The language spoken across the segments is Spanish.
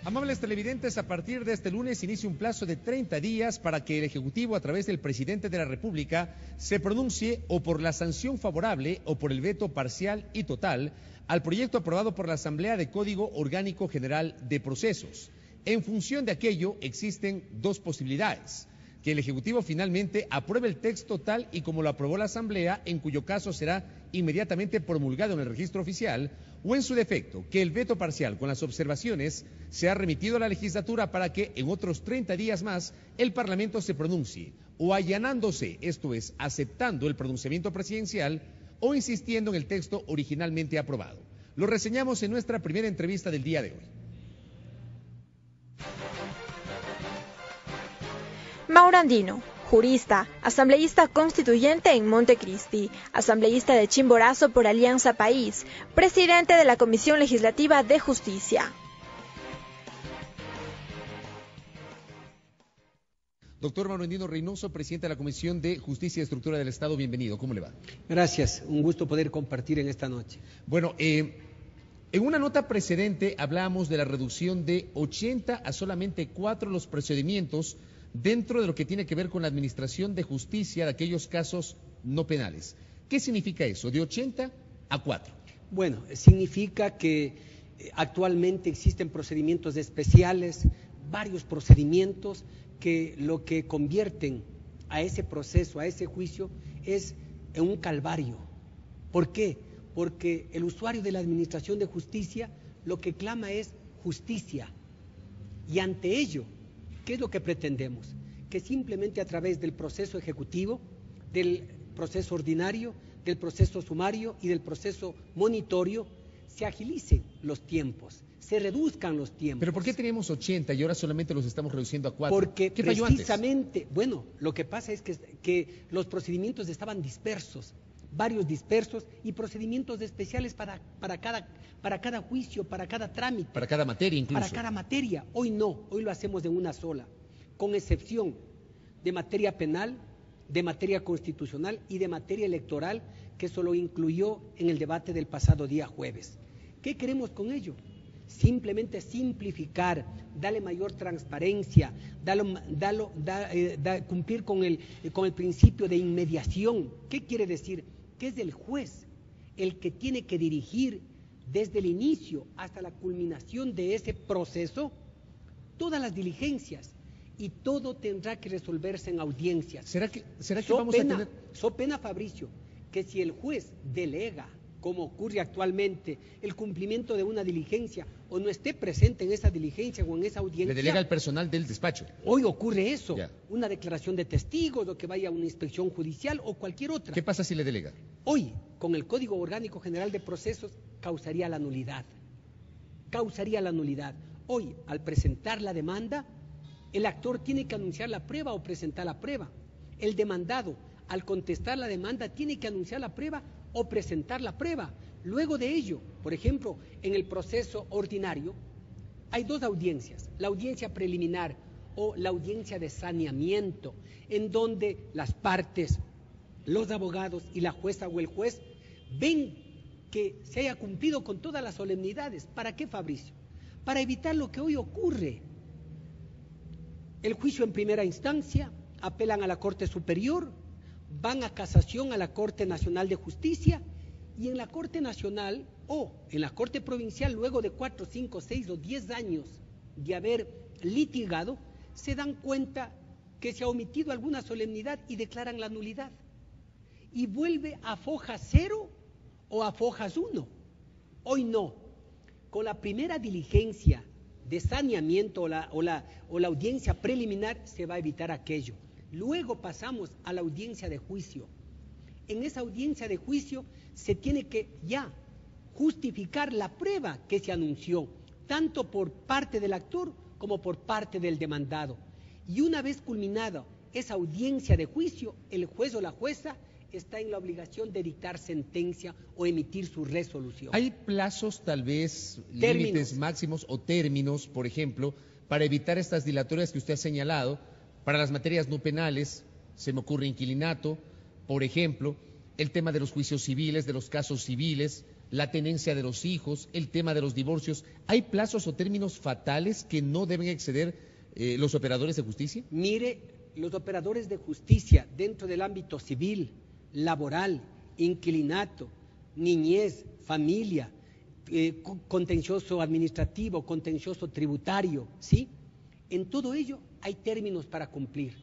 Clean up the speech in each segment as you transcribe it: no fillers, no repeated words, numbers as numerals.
Amables televidentes, a partir de este lunes inicia un plazo de 30 días para que el Ejecutivo, a través del Presidente de la República, se pronuncie o por la sanción favorable o por el veto parcial y total al proyecto aprobado por la Asamblea de Código Orgánico General de Procesos. En función de aquello, existen dos posibilidades: que el Ejecutivo finalmente apruebe el texto tal y como lo aprobó la Asamblea, en cuyo caso será inmediatamente promulgado en el registro oficial, o en su defecto, que el veto parcial con las observaciones sea remitido a la legislatura para que en otros 30 días más el Parlamento se pronuncie, o allanándose, esto es, aceptando el pronunciamiento presidencial o insistiendo en el texto originalmente aprobado. Lo reseñamos en nuestra primera entrevista del día de hoy. Mauro Andino, jurista, asambleísta constituyente en Montecristi, asambleísta de Chimborazo por Alianza País, presidente de la Comisión Legislativa de Justicia. Doctor Mauro Andino Reynoso, presidente de la Comisión de Justicia y Estructura del Estado, bienvenido. ¿Cómo le va? Gracias, un gusto poder compartir en esta noche. Bueno, en una nota precedente hablábamos de la reducción de 80 a solamente 4 los procedimientos dentro de lo que tiene que ver con la administración de justicia de aquellos casos no penales. ¿Qué significa eso, de 80 a 4? Bueno, significa que actualmente existen procedimientos especiales, varios procedimientos que lo que convierten a ese proceso, a ese juicio, es en un calvario. ¿Por qué? Porque el usuario de la administración de justicia lo que clama es justicia. Y ante ello, ¿qué es lo que pretendemos? Que simplemente a través del proceso ejecutivo, del proceso ordinario, del proceso sumario y del proceso monitorio, se agilicen los tiempos, se reduzcan los tiempos. ¿Pero por qué teníamos 80 y ahora solamente los estamos reduciendo a 4? Porque ¿Qué falló antes? Precisamente, bueno, lo que pasa es que los procedimientos estaban dispersos, varios dispersos, y procedimientos especiales para cada juicio, para cada trámite. Para cada materia incluso. Para cada materia. Hoy no, hoy lo hacemos de una sola, con excepción de materia penal, de materia constitucional y de materia electoral, que se lo incluyó en el debate del pasado día jueves. ¿Qué queremos con ello? Simplemente simplificar, darle mayor transparencia, cumplir con el principio de inmediación. ¿Qué quiere decir? Que es el juez el que tiene que dirigir desde el inicio hasta la culminación de ese proceso todas las diligencias, y todo tendrá que resolverse en audiencias. ¿Será que vamos a tener? So pena, Fabricio, que si el juez delega, como ocurre actualmente, el cumplimiento de una diligencia o no esté presente en esa diligencia o en esa audiencia, Le delega al personal del despacho. Hoy ocurre eso, Ya. Una declaración de testigos o que vaya a una inspección judicial o cualquier otra. ¿Qué pasa si le delega? Hoy, con el Código Orgánico General de Procesos, causaría la nulidad. Hoy, al presentar la demanda, el actor tiene que anunciar la prueba o presentar la prueba. El demandado, al contestar la demanda, tiene que anunciar la prueba o presentar la prueba. Luego de ello, por ejemplo, en el proceso ordinario, hay dos audiencias: la audiencia preliminar o la audiencia de saneamiento, en donde las partes, los abogados y la jueza o el juez ven que se haya cumplido con todas las solemnidades. ¿Para qué, Fabricio? Para evitar lo que hoy ocurre. El juicio en primera instancia, apelan a la Corte Superior, van a casación a la Corte Nacional de Justicia, y en la Corte Nacional o en la Corte Provincial, luego de 4, 5, 6 o 10 años de haber litigado, se dan cuenta que se ha omitido alguna solemnidad y declaran la nulidad. Y vuelve a fojas 0 o a fojas 1. Hoy no. Con la primera diligencia de saneamiento o la audiencia preliminar se va a evitar aquello. Luego pasamos a la audiencia de juicio. En esa audiencia de juicio se tiene que ya justificar la prueba que se anunció, tanto por parte del actor como por parte del demandado. Y una vez culminada esa audiencia de juicio, el juez o la jueza está en la obligación de dictar sentencia o emitir su resolución. ¿Hay plazos, tal vez, límites máximos o términos, por ejemplo, para evitar estas dilatorias que usted ha señalado? Para las materias no penales, se me ocurre inquilinato, por ejemplo, el tema de los juicios civiles, de los casos civiles, la tenencia de los hijos, el tema de los divorcios. ¿Hay plazos o términos fatales que no deben exceder los operadores de justicia? Mire, los operadores de justicia dentro del ámbito civil, laboral, inquilinato, niñez, familia, contencioso administrativo, contencioso tributario, ¿sí? En todo ello hay términos para cumplir,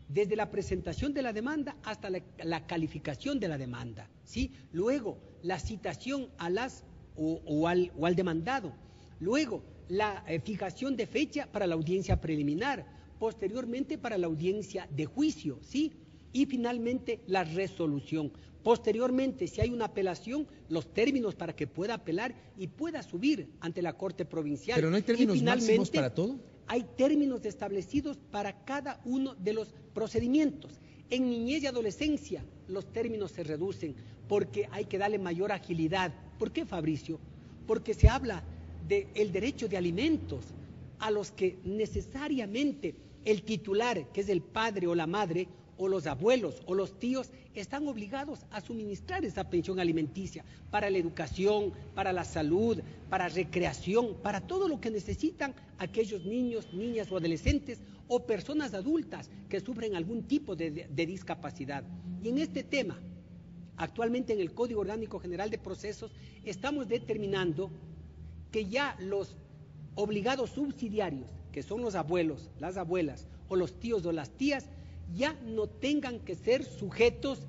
desde la presentación de la demanda hasta la calificación de la demanda, ¿sí? Luego, la citación a al demandado, luego la fijación de fecha para la audiencia preliminar, posteriormente para la audiencia de juicio, ¿sí? Y finalmente la resolución. Posteriormente, si hay una apelación, los términos para que pueda apelar y pueda subir ante la Corte Provincial. ¿Pero no hay términos máximos para todo? Hay términos establecidos para cada uno de los procedimientos. En niñez y adolescencia los términos se reducen porque hay que darle mayor agilidad. ¿Por qué, Fabricio? Porque se habla del derecho de alimentos a los que necesariamente el titular, que es el padre o la madre, o los abuelos o los tíos, están obligados a suministrar esa pensión alimenticia para la educación, para la salud, para recreación, para todo lo que necesitan aquellos niños, niñas o adolescentes o personas adultas que sufren algún tipo de discapacidad. Y en este tema, actualmente en el Código Orgánico General de Procesos, estamos determinando que ya los obligados subsidiarios, que son los abuelos, las abuelas o los tíos o las tías, ya no tengan que ser sujetos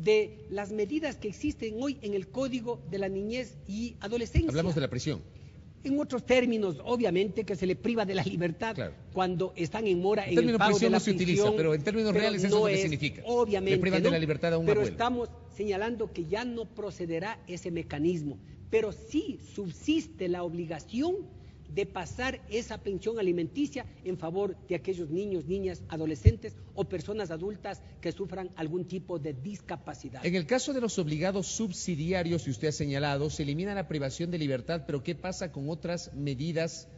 de las medidas que existen hoy en el Código de la Niñez y Adolescencia. Hablamos de la prisión. En otros términos, obviamente, que se le priva de la libertad, claro, cuando están en mora en el pago de la prisión. No se utiliza, pero en términos reales eso es lo que significa. Obviamente, le privan de la libertad a un pero abuelo. Estamos señalando que ya no procederá ese mecanismo, pero sí subsiste la obligación de pasar esa pensión alimenticia en favor de aquellos niños, niñas, adolescentes o personas adultas que sufran algún tipo de discapacidad. En el caso de los obligados subsidiarios que usted ha señalado, se elimina la privación de libertad, pero ¿qué pasa con otras medidas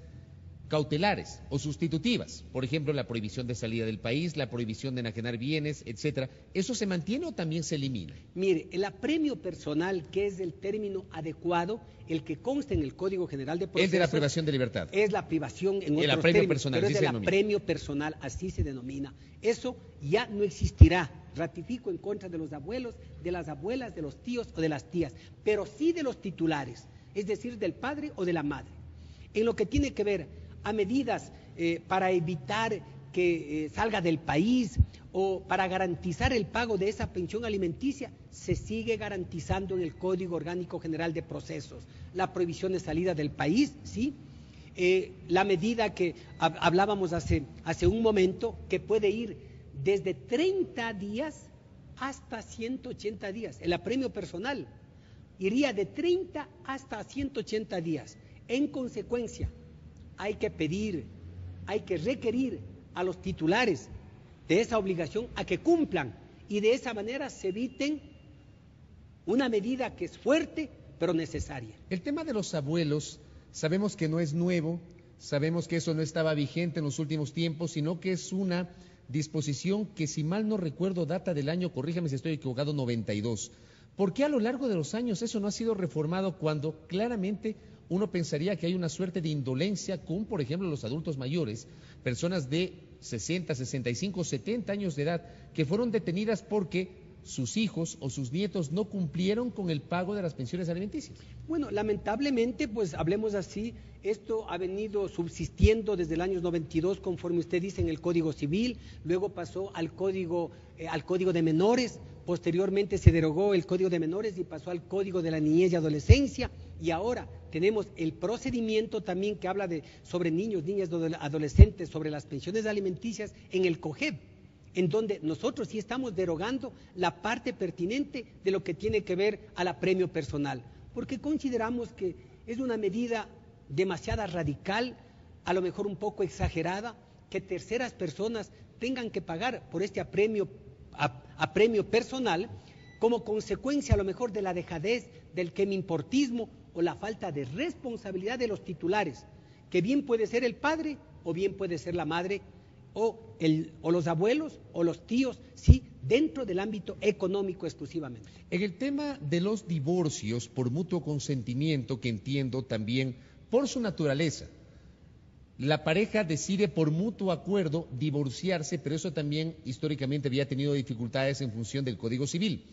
cautelares o sustitutivas? Por ejemplo, la prohibición de salida del país, la prohibición de enajenar bienes, etcétera. ¿Eso se mantiene o también se elimina? Mire, el apremio personal, que es el término adecuado, el que consta en el Código General de Procesos. Es de la privación de libertad. Es la privación en otros el apremio términos, personal, pero es del denomina. Apremio personal, así se denomina. Eso ya no existirá. Ratifico en contra de los abuelos, de las abuelas, de los tíos o de las tías, pero sí de los titulares, es decir, del padre o de la madre. En lo que tiene que ver a medidas para evitar que salga del país o para garantizar el pago de esa pensión alimenticia, se sigue garantizando en el Código Orgánico General de Procesos. La prohibición de salida del país, ¿sí? La medida que hablábamos hace un momento, que puede ir desde 30 días hasta 180 días. El apremio personal iría de 30 hasta 180 días. En consecuencia, hay que pedir, hay que requerir a los titulares de esa obligación a que cumplan y de esa manera se eviten una medida que es fuerte pero necesaria. El tema de los abuelos, sabemos que no es nuevo, sabemos que eso no estaba vigente en los últimos tiempos, sino que es una disposición que, si mal no recuerdo, data del año, corríjame si estoy equivocado, 92. ¿Por qué a lo largo de los años eso no ha sido reformado cuando claramente uno pensaría que hay una suerte de indolencia con, por ejemplo, los adultos mayores, personas de 60, 65, 70 años de edad, que fueron detenidas porque sus hijos o sus nietos no cumplieron con el pago de las pensiones alimenticias? Bueno, lamentablemente, pues hablemos así, esto ha venido subsistiendo desde el año 92, conforme usted dice, en el Código Civil, luego pasó al Código de Menores, posteriormente se derogó el Código de Menores y pasó al Código de la Niñez y Adolescencia, y ahora tenemos el procedimiento también que habla sobre niños, niñas, adolescentes, sobre las pensiones alimenticias en el COGEB, en donde nosotros sí estamos derogando la parte pertinente de lo que tiene que ver al apremio personal, porque consideramos que es una medida demasiado radical, a lo mejor un poco exagerada, que terceras personas tengan que pagar por este apremio personal como consecuencia a lo mejor de la dejadez, del quemimportismo o la falta de responsabilidad de los titulares, que bien puede ser el padre o bien puede ser la madre o los abuelos o los tíos, sí, dentro del ámbito económico exclusivamente. En el tema de los divorcios por mutuo consentimiento, que entiendo también por su naturaleza, la pareja decide por mutuo acuerdo divorciarse, pero eso también históricamente había tenido dificultades en función del Código Civil.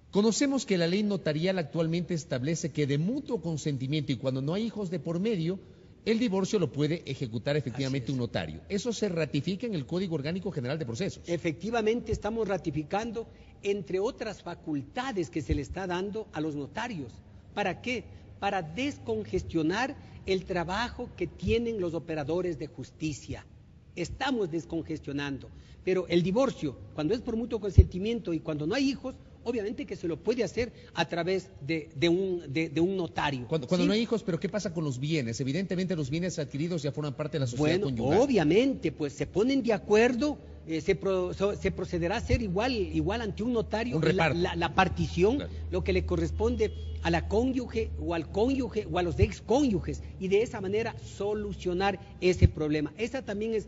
Conocemos que la ley notarial actualmente establece que de mutuo consentimiento y cuando no hay hijos de por medio, el divorcio lo puede ejecutar efectivamente un notario. ¿Eso se ratifica en el Código Orgánico General de Procesos? Efectivamente estamos ratificando, entre otras facultades que se le está dando a los notarios. ¿Para qué? Para descongestionar el trabajo que tienen los operadores de justicia. Estamos descongestionando, pero el divorcio, cuando es por mutuo consentimiento y cuando no hay hijos, obviamente que se lo puede hacer a través de un notario. Cuando ¿sí? no hay hijos, pero ¿qué pasa con los bienes? Evidentemente los bienes adquiridos ya forman parte de la sociedad conyugal. Obviamente, pues se ponen de acuerdo, se procederá a hacer igual ante un notario un reparto. La partición, claro, lo que le corresponde a la cónyuge o al cónyuge o a los excónyuges, y de esa manera solucionar ese problema. Esa también es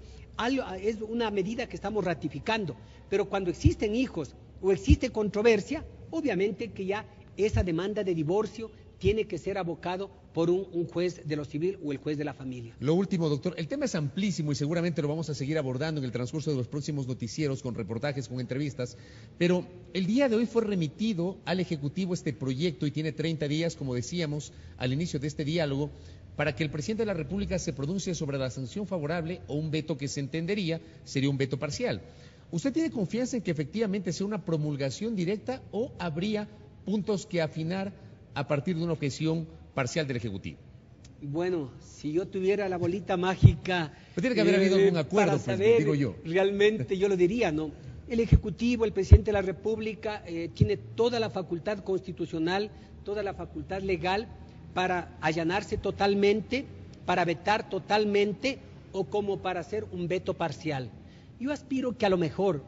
una medida que estamos ratificando, pero cuando existen hijos o existe controversia, obviamente que ya esa demanda de divorcio tiene que ser abocado por un juez de lo civil o el juez de la familia. Lo último, doctor, el tema es amplísimo y seguramente lo vamos a seguir abordando en el transcurso de los próximos noticieros, con reportajes, con entrevistas, pero el día de hoy fue remitido al Ejecutivo este proyecto y tiene 30 días, como decíamos al inicio de este diálogo, para que el presidente de la República se pronuncie sobre la sanción favorable o un veto que se entendería sería un veto parcial. ¿Usted tiene confianza en que efectivamente sea una promulgación directa o habría puntos que afinar a partir de una objeción parcial del Ejecutivo? Bueno, si yo tuviera la bolita mágica, pero tiene que haber habido algún acuerdo, para saber, digo yo. Realmente yo lo diría, ¿no? El Ejecutivo, el presidente de la República tiene toda la facultad constitucional, toda la facultad legal para allanarse totalmente, para vetar totalmente o como para hacer un veto parcial. Yo aspiro que a lo mejor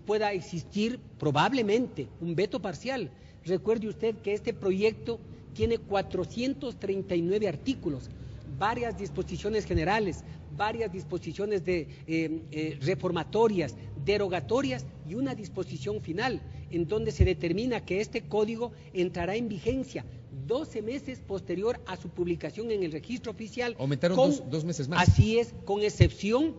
pueda existir probablemente un veto parcial. Recuerde usted que este proyecto tiene 439 artículos, varias disposiciones generales, varias disposiciones reformatorias, derogatorias y una disposición final, en donde se determina que este código entrará en vigencia 12 meses posterior a su publicación en el registro oficial. Aumentaron dos meses más. Así es, con excepción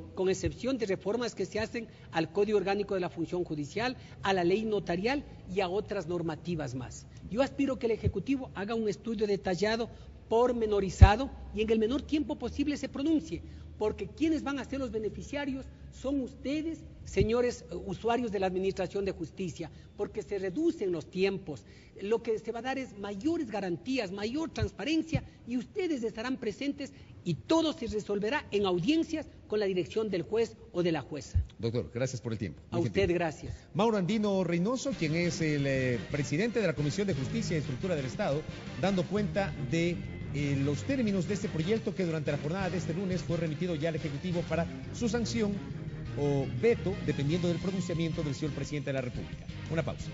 de reformas que se hacen al Código Orgánico de la Función Judicial, a la ley notarial y a otras normativas más. Yo aspiro que el Ejecutivo haga un estudio detallado, pormenorizado y en el menor tiempo posible se pronuncie, porque quienes van a ser los beneficiarios son ustedes, señores usuarios de la Administración de Justicia, porque se reducen los tiempos, lo que se va a dar es mayores garantías, mayor transparencia y ustedes estarán presentes y todo se resolverá en audiencias con la dirección del juez o de la jueza. Doctor, gracias por el tiempo. A usted gracias. Mauro Andino Reynoso, quien es el presidente de la Comisión de Justicia y Estructura del Estado, dando cuenta de los términos de este proyecto que durante la jornada de este lunes fue remitido ya al Ejecutivo para su sanción o veto, dependiendo del pronunciamiento del señor presidente de la República. Una pausa.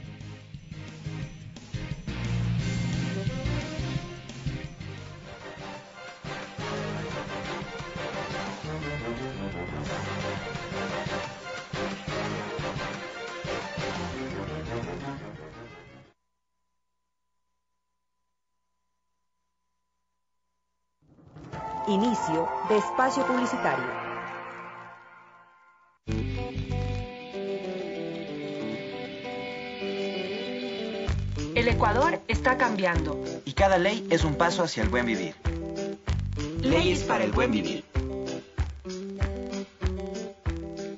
Inicio de espacio publicitario. El Ecuador está cambiando. Y cada ley es un paso hacia el buen vivir. Leyes para el buen vivir.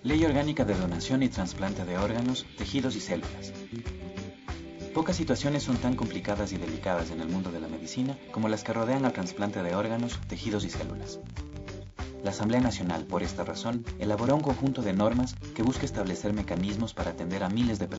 Ley Orgánica de Donación y Trasplante de Órganos, Tejidos y Células. Pocas situaciones son tan complicadas y delicadas en el mundo de la medicina como las que rodean al trasplante de órganos, tejidos y células. La Asamblea Nacional, por esta razón, elaboró un conjunto de normas que busca establecer mecanismos para atender a miles de personas